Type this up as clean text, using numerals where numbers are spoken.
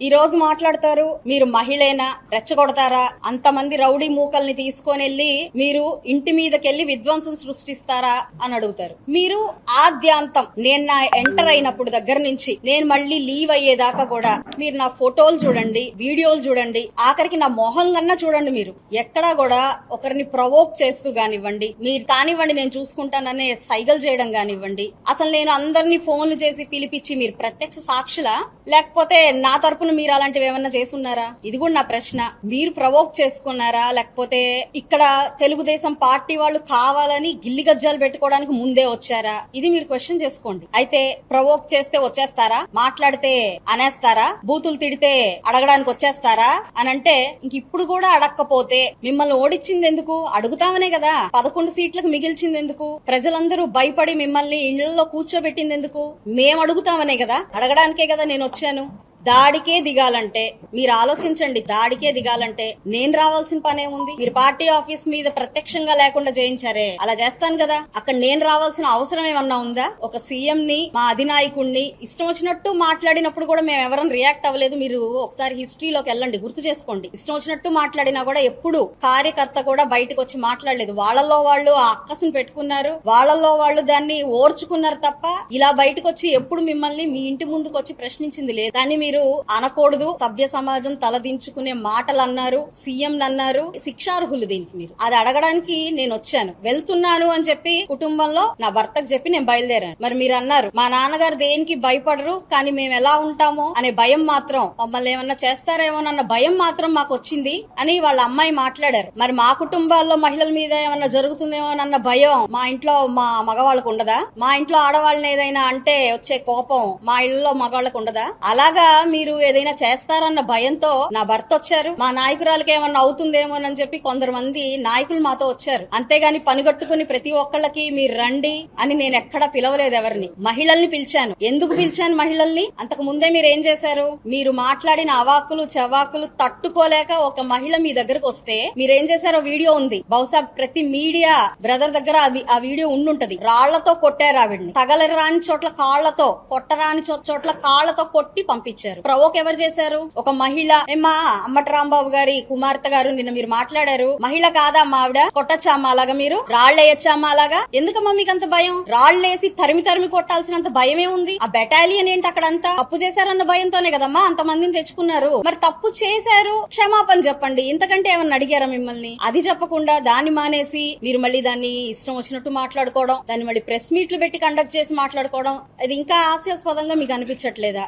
ఈ రోజు మాట్లాడతారు మీరు మహిళేనా, రెచ్చగొడతారా, అంతమంది రౌడీ మూకల్ని తీసుకొని వెళ్లి మీరు ఇంటి మీదకెళ్లి విధ్వంసం సృష్టిస్తారా అని అడుగుతారు. మీరు ఆద్యాంతం నేను నా ఎంటర్ అయినప్పుడు దగ్గర నుంచి నేను మళ్ళీ లీవ్ అయ్యేదాకా కూడా మీరు నా ఫోటోలు చూడండి, వీడియోలు చూడండి, ఆఖరికి నా మొహం కన్నా చూడండి. మీరు ఎక్కడా కూడా ఒకరిని ప్రవోక్ చేస్తూ కానివ్వండి, మీరు కానివ్వండి నేను చూసుకుంటాననే సైగలు చేయడం కానివ్వండి, అసలు నేను అందరినీ ఫోన్లు చేసి పిలిపించి మీరు ప్రత్యక్ష సాక్షులా, లేకపోతే నా తరపున మీరు అలాంటివి ఏమన్నా చేసున్నారా? ఇది కూడా నా ప్రశ్న. మీరు ప్రవోక్ చేసుకున్నారా, లేకపోతే ఇక్కడ తెలుగుదేశం పార్టీ వాళ్ళు కావాలని గిల్లి గజ్జాలు పెట్టుకోవడానికి ముందే వచ్చారా? ఇది మీరు క్వశ్చన్ చేసుకోండి. అయితే ప్రవోక్ చేస్తే వచ్చేస్తారా, మాట్లాడితే అనేస్తారా, బూతులు తిడితే అడగడానికి వచ్చేస్తారా అని అంటే ఇంక ఇప్పుడు కూడా అడగకపోతే మిమ్మల్ని ఓడించింది ఎందుకు? అడుగుతామనే కదా. 11 సీట్లకు మిగిల్చింది ఎందుకు? ప్రజలందరూ భయపడి మిమ్మల్ని ఇళ్లలో కూర్చోబెట్టింది ఎందుకు? మేము అడుగుతామనే కదా, అడగడానికే కదా నేను వచ్చాను. దాడికే దిగాలంటే మీరు ఆలోచించండి. దాడికే దిగాలంటే నేను రావాల్సిన పనేముంది? మీరు పార్టీ ఆఫీస్ మీద ప్రత్యక్షంగా లేకుండా చేయించారే, అలా చేస్తాను కదా. అక్కడ నేను రావాల్సిన అవసరం ఏమన్నా ఉందా? ఒక సీఎం ని, మా అధినాయకుడిని ఇష్టం వచ్చినట్టు మాట్లాడినప్పుడు కూడా మేము ఎవరైనా రియాక్ట్ అవ్వలేదు. మీరు ఒకసారి హిస్టరీలోకి వెళ్ళండి, గుర్తు చేసుకోండి. ఇష్టం వచ్చినట్టు మాట్లాడినా కూడా ఎప్పుడు కార్యకర్త కూడా బయటకు వచ్చి మాట్లాడలేదు. వాళ్ళల్లో వాళ్ళు ఆ అక్కసును పెట్టుకున్నారు, వాళ్ళల్లో వాళ్ళు దాన్ని ఓర్చుకున్నారు తప్ప ఇలా బయటకు వచ్చి ఎప్పుడు మిమ్మల్ని మీ ఇంటి ముందుకు వచ్చి ప్రశ్నించింది లేదు. కానీ మీరు అనకూడదు, సభ్య సమాజం తలదించుకునే మాటలు అన్నారు, సీఎం అన్నారు, శిక్షార్హులు దీనికి. మీరు అది అడగడానికి నేను వచ్చాను. వెళ్తున్నాను అని చెప్పి కుటుంబంలో నా భర్తకు చెప్పి నేను బయలుదేరాను. మరి మీరు అన్నారు మా నాన్నగారు దేనికి భయపడరు, కానీ మేము ఎలా ఉంటామో అనే భయం మాత్రం, మమ్మల్ని ఏమన్నా చేస్తారేమోనన్న భయం మాత్రం మాకు వచ్చింది అని వాళ్ళ అమ్మాయి మాట్లాడారు. మరి మా కుటుంబాల్లో మహిళల మీద ఏమన్నా జరుగుతుందేమోనన్న భయం మా ఇంట్లో మా మగవాళ్ళకు ఉండదా? మా ఇంట్లో ఆడవాళ్ళని ఏదైనా అంటే వచ్చే కోపం మా ఇళ్లలో మగవాళ్ళకు ఉండదా? అలాగా మీరు ఏదైనా చేస్తారన్న భయంతో నా భర్త వచ్చారు. మా నాయకురాలకి ఏమన్నా అవుతుందేమోనని చెప్పి కొందరు మంది నాయకులు మాతో వచ్చారు. అంతేగాని పనిగట్టుకుని ప్రతి ఒక్కళ్ళకి మీరు రండి అని నేను ఎక్కడా పిలవలేదు ఎవరిని. మహిళల్ని పిలిచాను. ఎందుకు పిలిచాను మహిళల్ని? అంతకు ముందే మీరు ఏం చేశారు? మీరు మాట్లాడిన అవాక్కులు చవాకులు తట్టుకోలేక ఒక మహిళ మీ దగ్గరకు వస్తే మీరేం చేశారో వీడియో ఉంది. బహుశా ప్రతి మీడియా బ్రదర్ దగ్గర ఆ వీడియో ఉండుంటది. రాళ్లతో కొట్టారు ఆవిడ్ని, తగలరాని చోట్ల కాళ్లతో, కొట్టరాని చోట్ల కాళ్లతో కొట్టి పంపించారు. ప్రవోక్ ఎవరు చేశారు? ఒక మహిళ. ఏమ్మా అమ్మటి రాంబాబు గారి కుమార్తె గారు నిన్న మీరు మాట్లాడారు, మహిళ కాదా అమ్మా ఆవిడ, కొట్టచ్చా అమ్మా అలాగా, మీరు రాళ్లేయచ్చా అమ్మా అలాగా? ఎందుకమ్మా మీకు అంత భయం? రాళ్లేసి తరిమి తరిమి కొట్టాల్సినంత భయమే ఉంది? ఆ బెటాలియన్ ఏంటి అక్కడంతా? తప్పు చేశారన్న భయంతోనే కదమ్మా అంత మందిని తెచ్చుకున్నారు. మరి తప్పు చేశారు, క్షమాపణ చెప్పండి. ఇంతకంటే ఏమన్నా అడిగారా మిమ్మల్ని? అది చెప్పకుండా దాన్ని మానేసి మీరు మళ్ళీ దాన్ని ఇష్టం వచ్చినట్టు మాట్లాడుకోవడం, దాన్ని మళ్ళీ ప్రెస్ మీట్లు పెట్టి కండక్ట్ చేసి మాట్లాడుకోవడం, ఇది ఇంకా హాస్యాస్పదంగా మీకు అనిపించట్లేదా?